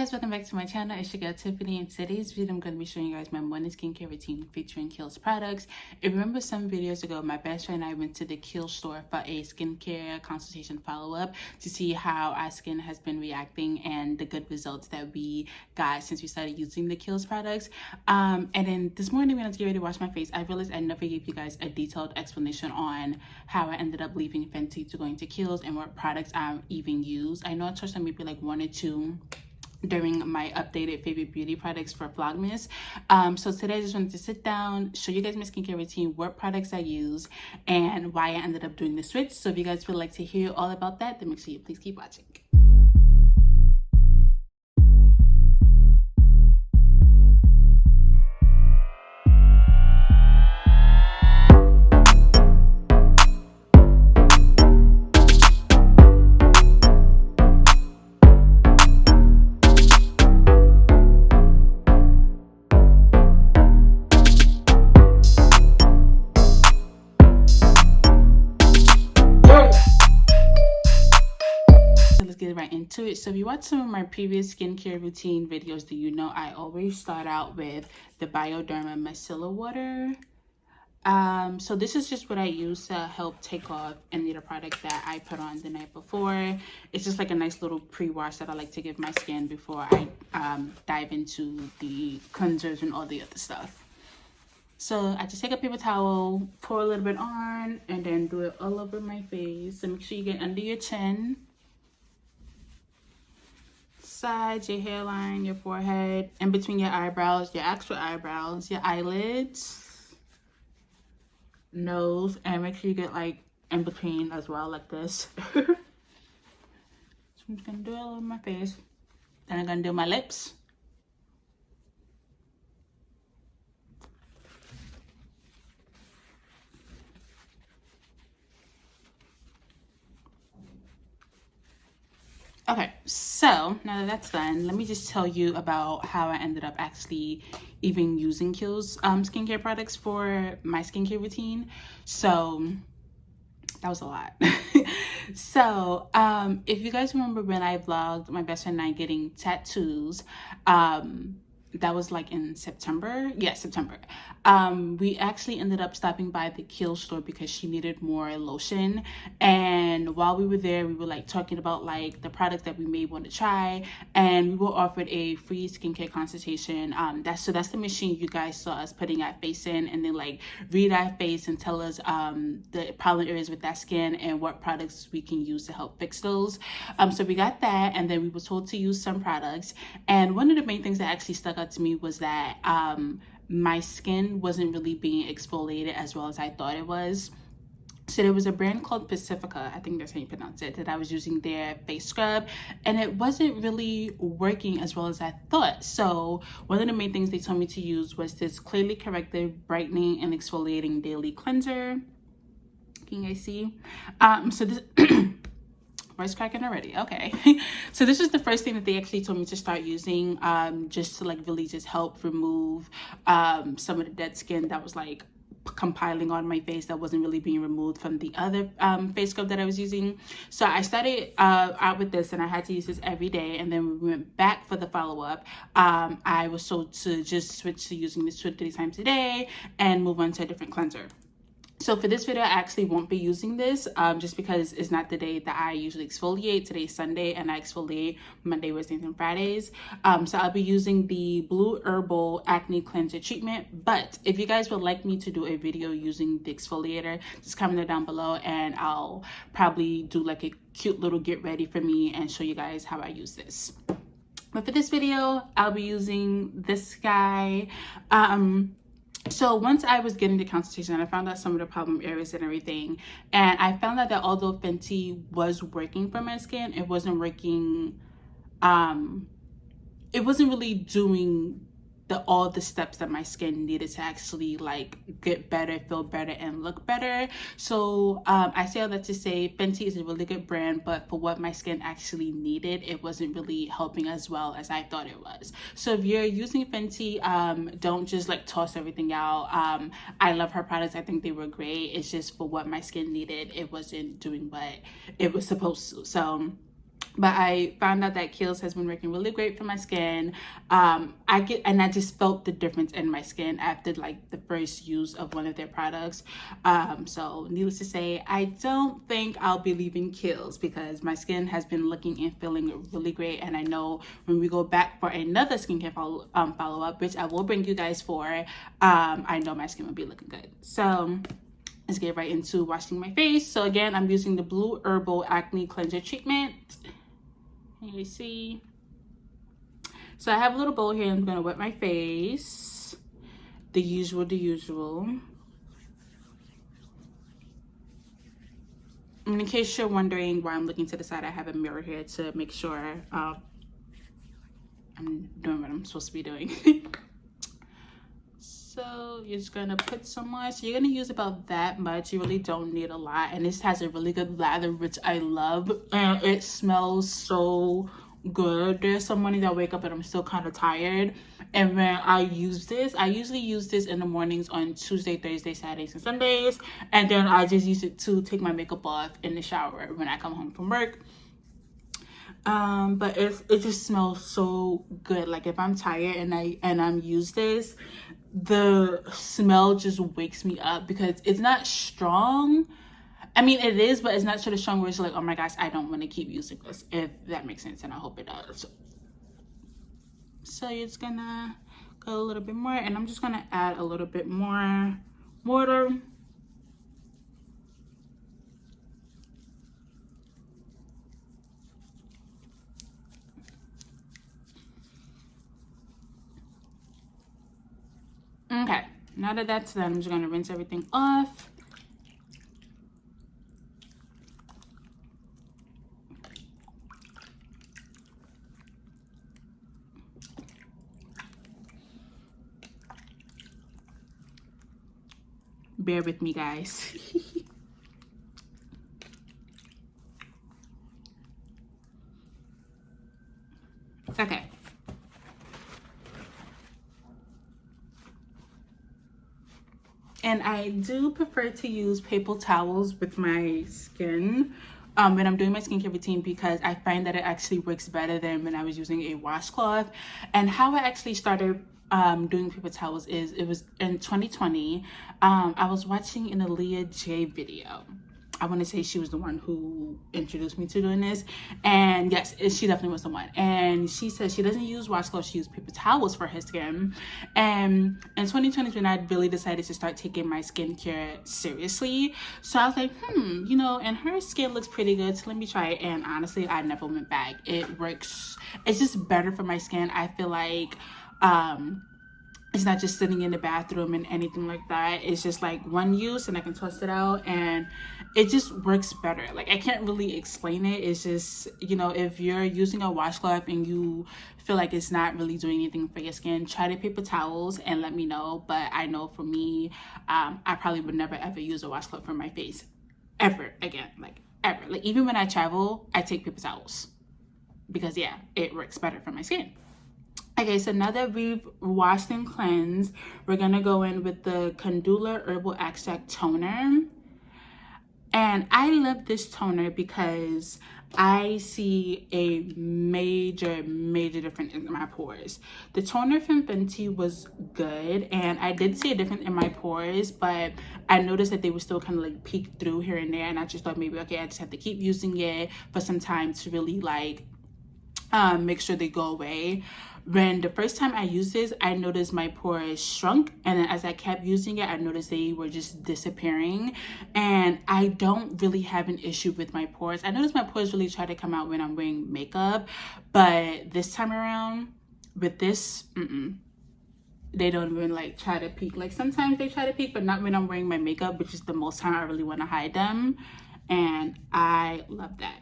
guys, welcome back to my channel. It's your girl Tiffany. In today's video, I'm going to be showing you guys my morning skincare routine featuring Kiehl's products. If you remember some videos ago, my best friend and I went to the Kiehl store for a skincare consultation follow-up to see how our skin has been reacting and the good results that we got since we started using the Kiehl's products. And then this morning when I was getting ready to wash my face, I realized I never gave you guys a detailed explanation on how I ended up leaving Fenty to going to Kiehl's and what products I even used. I know I touched on maybe like one or two during my updated favorite beauty products for Vlogmas. So today I just wanted to sit down, show you guys my skincare routine, what products I use, and why I ended up doing the switch. So if you guys would like to hear all about that, then make sure you please keep watching. Get right into it. So if you watch some of my previous skincare routine videos, do you know I always start out with the Bioderma micellar water. So this is just what I use to help take off any of the product that I put on the night before. It's just like a nice little pre-wash that I like to give my skin before I dive into the cleansers and all the other stuff. So I just take a paper towel, pour a little bit on, and then do it all over my face. So make sure you get under your chin, sides, your hairline, your forehead, in between your eyebrows, your actual eyebrows, your eyelids, nose, and make sure you get like in between as well, like this. So I'm just gonna do it all over my face. Then I'm gonna do my lips. Okay, so now that that's done, let me just tell you about how I ended up actually even using Kiehl's skincare products for my skincare routine. So that was a lot. So if you guys remember when I vlogged my best friend and I getting tattoos, that was like in September. Yeah, September. We actually ended up stopping by the Kiehl store because she needed more lotion. And while we were there, we were like talking about like the products that we may want to try. And we were offered a free skincare consultation. That's the machine you guys saw us putting our face in and then like read our face and tell us the problem areas with that skin and what products we can use to help fix those. So we got that, and then we were told to use some products. And one of the main things that actually stuck out to me was that my skin wasn't really being exfoliated as well as I thought it was. So there was a brand called Pacifica, I think that's how you pronounce it, that I was using their face scrub, and it wasn't really working as well as I thought. So one of the main things they told me to use was this Clearly Corrective Brightening and Exfoliating Daily Cleanser. Can you guys see? So this voice cracking already. Okay. So this is the first thing that they actually told me to start using, just to like really just help remove some of the dead skin that was like compiling on my face that wasn't really being removed from the other face scrub that I was using. So I started out with this, and I had to use this every day, and then when we went back for the follow-up, I was told to just switch to using this 2 to 3 times a day and move on to a different cleanser. So for this video, I actually won't be using this just because it's not the day that I usually exfoliate. Today's Sunday, and I exfoliate Monday, Wednesdays, and Fridays. So I'll be using the Blue Herbal Acne Cleanser Treatment. But if you guys would like me to do a video using the exfoliator, just comment it down below, and I'll probably do like a cute little get ready for me and show you guys how I use this. But for this video, I'll be using this guy. So once I was getting the consultation, and I found out some of the problem areas and everything, and I found out that although Fenty was working for my skin, it wasn't working, it wasn't really doing all the steps that my skin needed to actually like get better, feel better, and look better. So I say all that to say Fenty is a really good brand, but for what my skin actually needed, it wasn't really helping as well as I thought it was. So if you're using Fenty, don't just like toss everything out. I love her products. I think they were great. It's just for what my skin needed, it wasn't doing what it was supposed to. So But I found out that Kiehl's has been working really great for my skin. I just felt the difference in my skin after like the first use of one of their products. So needless to say, I don't think I'll be leaving Kiehl's because my skin has been looking and feeling really great. And I know when we go back for another skincare follow up, which I will bring you guys for, I know my skin will be looking good. So let's get right into washing my face. So again, I'm using the Blue Herbal Acne Cleanser Treatment. Can you see? So I have a little bowl here. I'm gonna wet my face. The usual. And in case you're wondering why I'm looking to the side, I have a mirror here to make sure I'm doing what I'm supposed to be doing. So you're just gonna put some more. So you're gonna use about that much. You really don't need a lot. And this has a really good lather, which I love. And it smells so good. There's some mornings I wake up and I'm still kind of tired. And when I use this, I usually use this in the mornings on Tuesday, Thursday, Saturdays, and Sundays. And then I just use it to take my makeup off in the shower when I come home from work. But it just smells so good. Like if I'm tired and I'm use this, the smell just wakes me up because it's not strong. I mean, it is, but it's not sort of strong where it's like, oh my gosh, I don't want to keep using this, if that makes sense, and I hope it does. So you're just gonna go a little bit more, and I'm just gonna add a little bit more water. Okay, now that that's done, I'm just gonna rinse everything off. Bear with me, guys. Okay. And I do prefer to use paper towels with my skin when I'm doing my skincare routine because I find that it actually works better than when I was using a washcloth. And how I actually started doing paper towels is it was in 2020. I was watching an Aaliyah J video. I want to say she was the one who introduced me to doing this. And yes, she definitely was the one. And she said she doesn't use washcloths, she uses paper towels for her skin. And in 2020 when I really decided to start taking my skincare seriously. So I was like, you know, and her skin looks pretty good, so let me try it. And honestly, I never went back. It works. It's just better for my skin. I feel like it's not just sitting in the bathroom and anything like that. It's just like one use and I can toss it out and it just works better. Like I can't really explain it. It's just, you know, if you're using a washcloth and you feel like it's not really doing anything for your skin, try the paper towels and let me know. But I know for me, I probably would never ever use a washcloth for my face ever again, like ever. Like even when I travel, I take paper towels because yeah, it works better for my skin. Okay, so now that we've washed and cleansed, we're gonna go in with the Kiehl Herbal Extract Toner. And I love this toner because I see a major difference in my pores. The toner from Fenty was good, and I did see a difference in my pores, but I noticed that they were still kind of like peeked through here and there, and I just thought maybe, okay, I just have to keep using it for some time to really like make sure they go away. When the first time I used this, I noticed my pores shrunk, and then as I kept using it, I noticed they were just disappearing. And I don't really have an issue with my pores. I noticed my pores really try to come out when I'm wearing makeup, but this time around with this, they don't even like try to peek. Like sometimes they try to peek, but not when I'm wearing my makeup, which is the most time I really want to hide them. And I love that.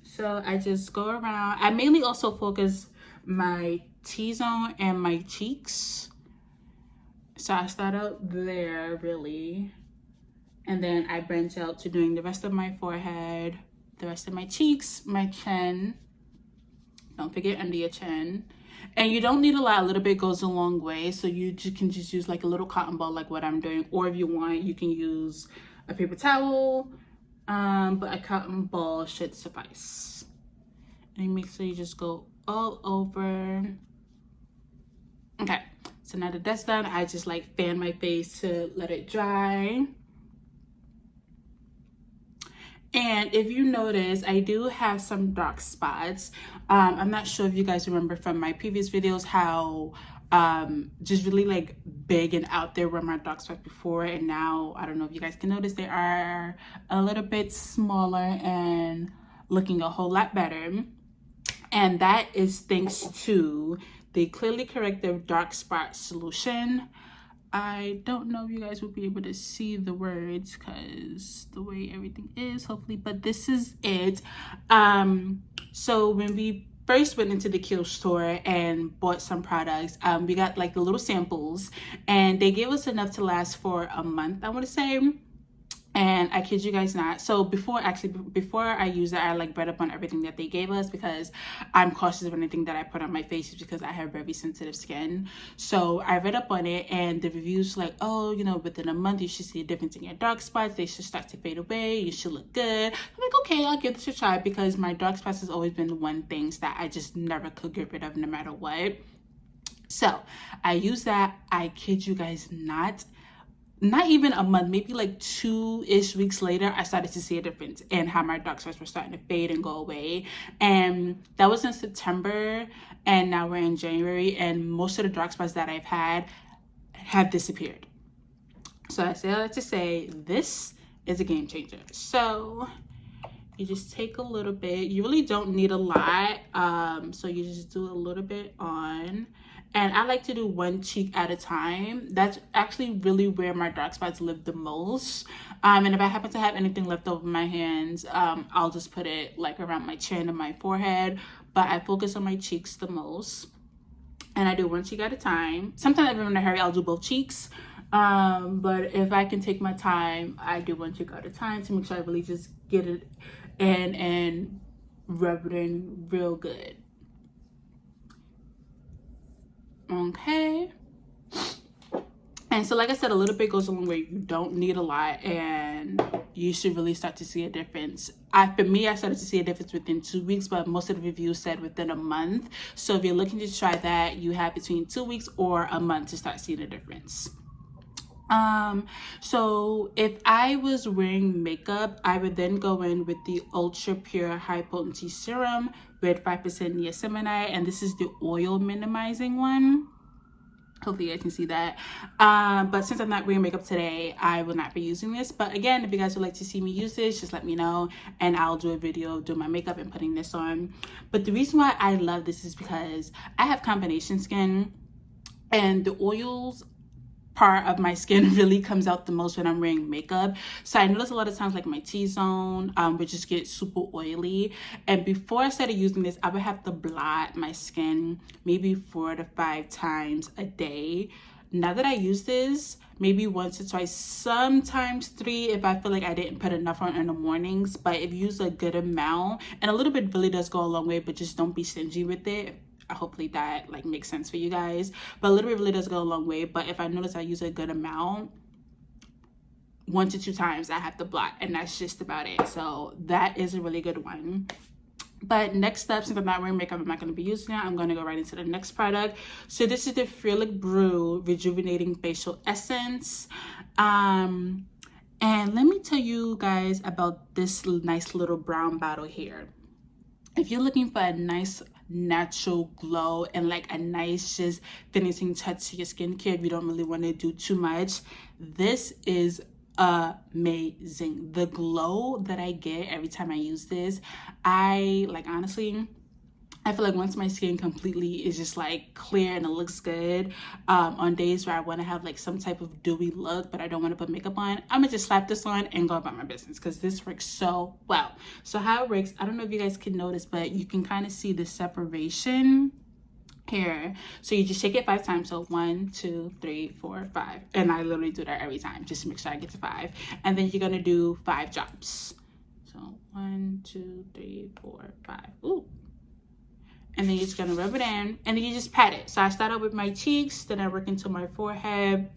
So I just go around. I mainly also focus my T-zone and my cheeks. So I start out there really. And then I branch out to doing the rest of my forehead, the rest of my cheeks, my chin. Don't forget under your chin. And you don't need a lot. A little bit goes a long way. So you can just use like a little cotton ball like what I'm doing. Or if you want, you can use a paper towel. But a cotton ball should suffice. And make sure you just go all over. Okay, so now that that's done, I just like fan my face to let it dry. And if you notice, I do have some dark spots. I'm not sure if you guys remember from my previous videos how just really like big and out there were my dark spots before, and now I don't know if you guys can notice they are a little bit smaller and looking a whole lot better. And that is thanks to the Clearly Corrective Dark Spot Solution. I don't know if you guys will be able to see the words because the way everything is, hopefully, but this is it. So when we first went into the Kiehl store and bought some products, we got like the little samples, and they gave us enough to last for a month, I want to say. And I kid you guys not. So before I use it, I like read up on everything that they gave us because I'm cautious of anything that I put on my face because I have very sensitive skin. So I read up on it, and the reviews like, oh, you know, within a month you should see a difference in your dark spots. They should start to fade away. You should look good. I'm like, okay, I'll give this a try because my dark spots has always been the one things that I just never could get rid of no matter what. So I use that. I kid you guys not even a month, maybe like 2-ish weeks later, I started to see a difference in how my dark spots were starting to fade and go away. And that was in September, and now we're in January, and most of the dark spots that I've had have disappeared. So I say all that to say this is a game changer. So you just take a little bit. You really don't need a lot. So you just do a little bit on. And I like to do one cheek at a time. That's actually really where my dark spots live the most. And if I happen to have anything left over my hands, I'll just put it like around my chin and my forehead. But I focus on my cheeks the most. And I do one cheek at a time. Sometimes if I'm in a hurry, I'll do both cheeks. But if I can take my time, I do one cheek at a time to make sure I really just get it in and rub it in real good. Okay. And so like I said, a little bit goes a long way. You don't need a lot, and you should really start to see a difference. For me, I started to see a difference within 2 weeks, but most of the reviews said within a month. So if you're looking to try that, you have between 2 weeks or a month to start seeing a difference. So if I was wearing makeup, I would then go in with the Ultra Pure High Potency Serum with 5% niacinamide, and this is the oil minimizing one. Hopefully you guys can see that. But since I'm not wearing makeup today, I will not be using this. But again, if you guys would like to see me use this, just let me know, and I'll do a video doing my makeup and putting this on. But the reason why I love this is because I have combination skin, and the oils part of my skin really comes out the most when I'm wearing makeup. So I notice a lot of times like my T-zone would just get super oily, and before I started using this, I would have to blot my skin maybe 4 to 5 times a day. Now that I use this, maybe once or twice, sometimes 3 if I feel like I didn't put enough on in the mornings. But if you use a good amount, and a little bit really does go a long way, but just don't be stingy with it. Hopefully that like makes sense for you guys, but a little bit really does go a long way. But if I notice I use a good amount, 1 to 2 times I have to blot, and that's just about it. So that is a really good one. But next up, since I'm not wearing makeup, I'm not going to be using it. I'm going to go right into the next product. So this is the Fearlic Brew Rejuvenating Facial Essence. And let me tell you guys about this nice little brown bottle here. If you're looking for a nice natural glow and like a nice just finishing touch to your skincare, if you don't really want to do too much, this is amazing. The glow that I get every time I use this, I like, honestly, I feel like once my skin completely is just like clear and it looks good, on days where I want to have like some type of dewy look but I don't want to put makeup on, I'm gonna just slap this on and go about my business because this works so well. So how it works, I don't know if you guys can notice, but you can kind of see the separation here. So you just shake it 5 times. So 1, 2, 3, 4, 5, and I literally do that every time just to make sure I get to 5. And then you're gonna do 5 drops. So 1, 2, 3, 4, 5. Ooh. And then you're just gonna rub it in, and then you just pat it. So I start out with my cheeks, then I work into my forehead,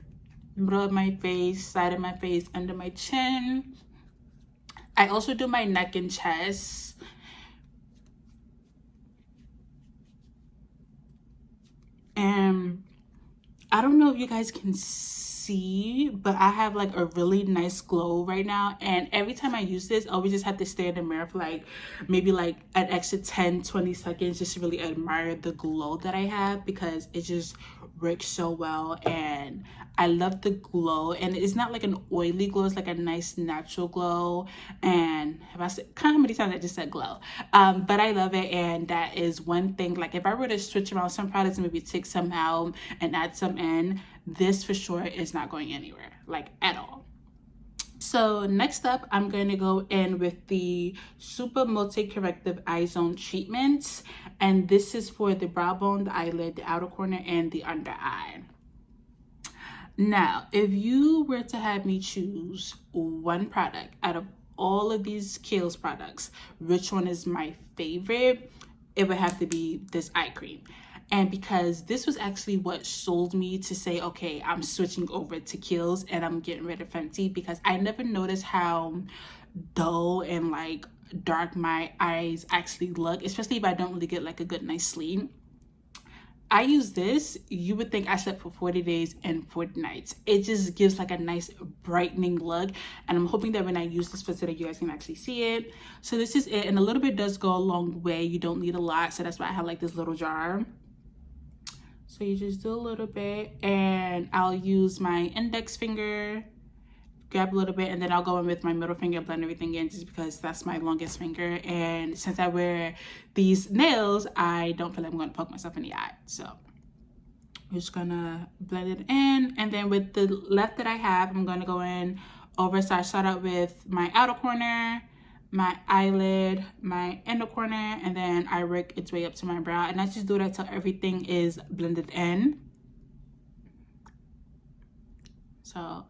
middle of my face, side of my face, under my chin. I also do my neck and chest. don't know if you guys can see, but I have like a really nice glow right now, and every time I use this, I always just have to stare in the mirror for like maybe like an extra 10-20 seconds just to really admire the glow that I have, because it just works so well. And I love the glow, and it's not like an oily glow, it's like a nice natural glow. And if I said, how many times I just said glow, but I love it. And that is one thing, like if I were to switch around some products and maybe take some out and add some in, this for sure is not going anywhere, like at all. So next up, I'm going to go in with the Super Multi-Corrective Eye Zone Treatment. And this is for the brow bone, the eyelid, the outer corner, and the under eye. Now, if you were to have me choose one product out of all of these Kiehl's products, which one is my favorite, it would have to be this eye cream. And because this was actually what sold me to say, okay, I'm switching over to Kiehl's and I'm getting rid of Fenty, because I never noticed how dull and like dark my eyes actually look, especially if I don't really get like a good night's sleep. I use this, you would think I slept for 40 days and 40 nights. It just gives like a nice brightening look, and I'm hoping that when I use this for today, you guys can actually see it. So this is it, and a little bit does go a long way. You don't need a lot, so that's why I have like this little jar. So you just do a little bit, and I'll use my index finger, grab a little bit, and then I'll go in with my middle finger, blend everything in, just because that's my longest finger. And since I wear these nails, I don't feel like I'm going to poke myself in the eye. So we're just gonna blend it in, and then with the left that I have, I'm going to go in over. So I start out with my outer corner, my eyelid, my inner corner, and then I work its way up to my brow, and I just do that till everything is blended in. So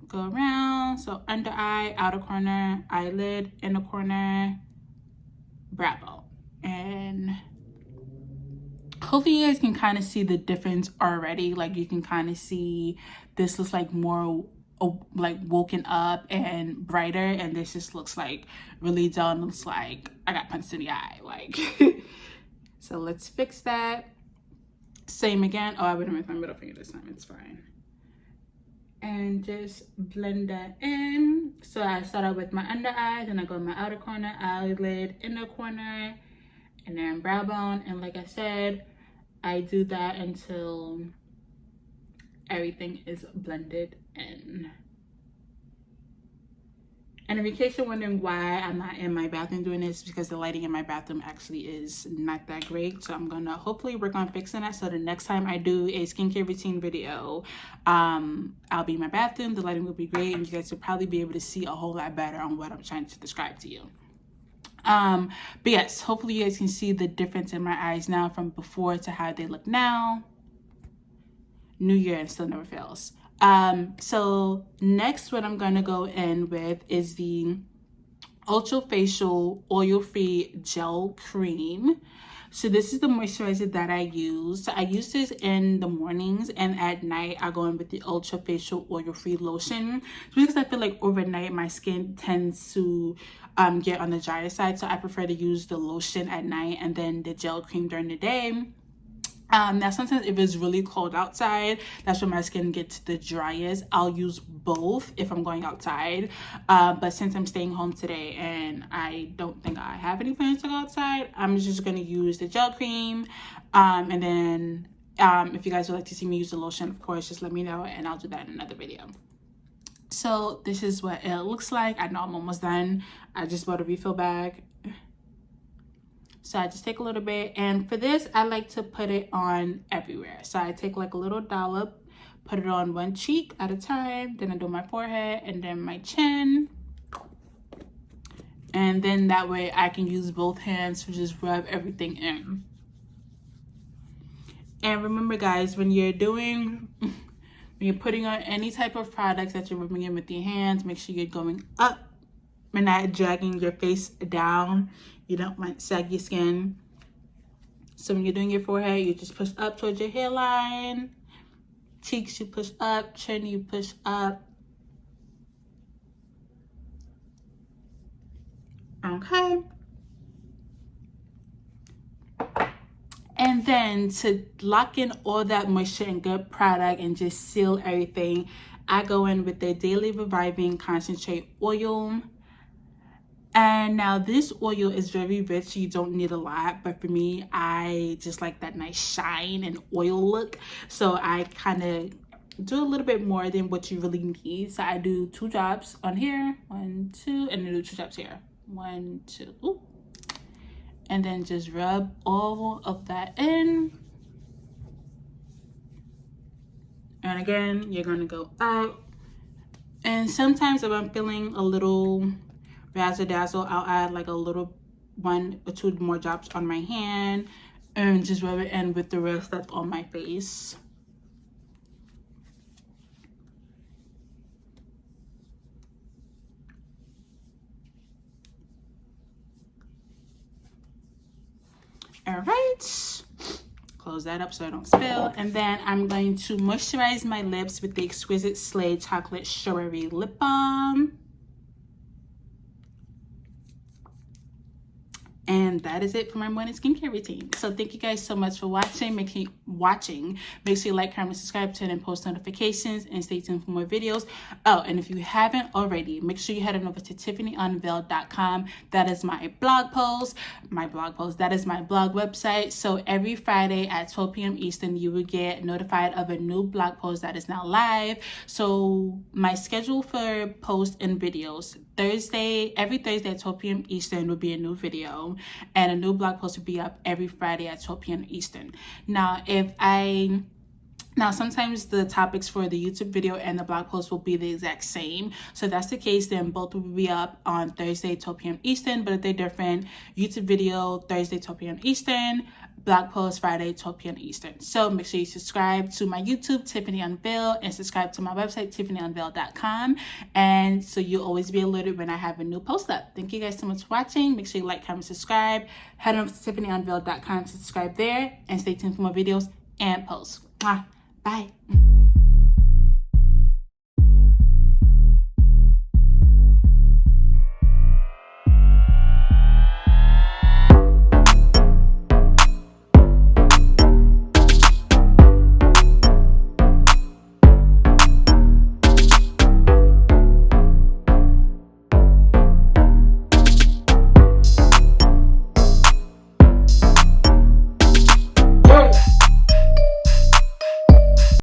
go around, so under eye, outer corner, eyelid, inner corner, brow bone. And hopefully you guys can kind of see the difference already. Like you can kind of see this looks like more like woken up and brighter, and this just looks like really dull and looks like I got punched in the eye, like. So let's fix that. Same again. Oh, I went in with my middle finger this time, it's fine. And just blend that in. So I start out with my under eye, then I go in my outer corner, eyelid, inner corner, and then brow bone. And like I said, I do that until everything is blended in. And in case you're wondering why I'm not in my bathroom doing this, because the lighting in my bathroom actually is not that great. So I'm gonna hopefully work on fixing that, so the next time I do a skincare routine video, I'll be in my bathroom, the lighting will be great, and you guys will probably be able to see a whole lot better on what I'm trying to describe to you. But yes, hopefully you guys can see the difference in my eyes now from before to how they look now. New year and still never fails. So next, what I'm gonna go in with is the Ultra Facial Oil-Free Gel Cream. So this is the moisturizer that I use. So I use this in the mornings, and at night I go in with the Ultra Facial Oil-Free Lotion, because I feel like overnight my skin tends to get on the drier side. So I prefer to use the lotion at night and then the gel cream during the day. Now sometimes if it's really cold outside, that's when my skin gets the driest. I'll use both if I'm going outside, but since I'm staying home today and I don't think I have any plans to go outside, I'm just going to use the gel cream, and then if you guys would like to see me use the lotion, of course, just let me know and I'll do that in another video. So this is what it looks like. I know I'm almost done. I just bought a refill bag. So I just take a little bit, and for this, I like to put it on everywhere. So I take like a little dollop, put it on one cheek at a time, then I do my forehead and then my chin. And then that way I can use both hands to just rub everything in. And remember guys, when you're putting on any type of products that you're rubbing in with your hands, make sure you're going up and not dragging your face down. You don't want saggy skin. So when you're doing your forehead, you just push up towards your hairline. Cheeks, you push up. Chin, you push up. Okay. And then to lock in all that moisture and good product and just seal everything, I go in with the Daily Reviving Concentrate Oil. And now this oil is very rich, so you don't need a lot. But for me, I just like that nice shine and oil look. So I kind of do a little bit more than what you really need. So I do 2 drops on here, 1, 2, and then do 2 drops here, 1, 2. Ooh. And then just rub all of that in. And again, you're gonna go out. And sometimes if I'm feeling a little razzle dazzle, I'll add like a little 1 or 2 more drops on my hand and just rub it in with the rest that's on my face. All right, close that up so I don't spill. And then I'm going to moisturize my lips with the Exquisite Slay Chocolate Strawberry Lip Balm. And that is it for my morning skincare routine. So thank you guys so much for watching. Make sure you like, comment, subscribe, turn on post notifications, and stay tuned for more videos. Oh, and if you haven't already, make sure you head on over to tiffanyunveiled.com. That is my blog post. That is my blog website. So every Friday at 12 p.m. Eastern, you will get notified of a new blog post that is now live. So my schedule for posts and videos: every Thursday at 12 p.m. Eastern will be a new video, and a new blog post will be up every Friday at 12 p.m. Eastern. Now, sometimes the topics for the YouTube video and the blog post will be the exact same. So if that's the case, then both will be up on Thursday, 12 p.m. Eastern. But if they're different, YouTube video, Thursday, 12 p.m. Eastern, blog post, Friday, 12 p.m. Eastern. So make sure you subscribe to my YouTube, Tiffany Unveiled, and subscribe to my website, tiffanyunveiled.com. And so you'll always be alerted when I have a new post up. Thank you guys so much for watching. Make sure you like, comment, subscribe. Head on over to tiffanyunveiled.com to subscribe there, and stay tuned for more videos and posts. Bye.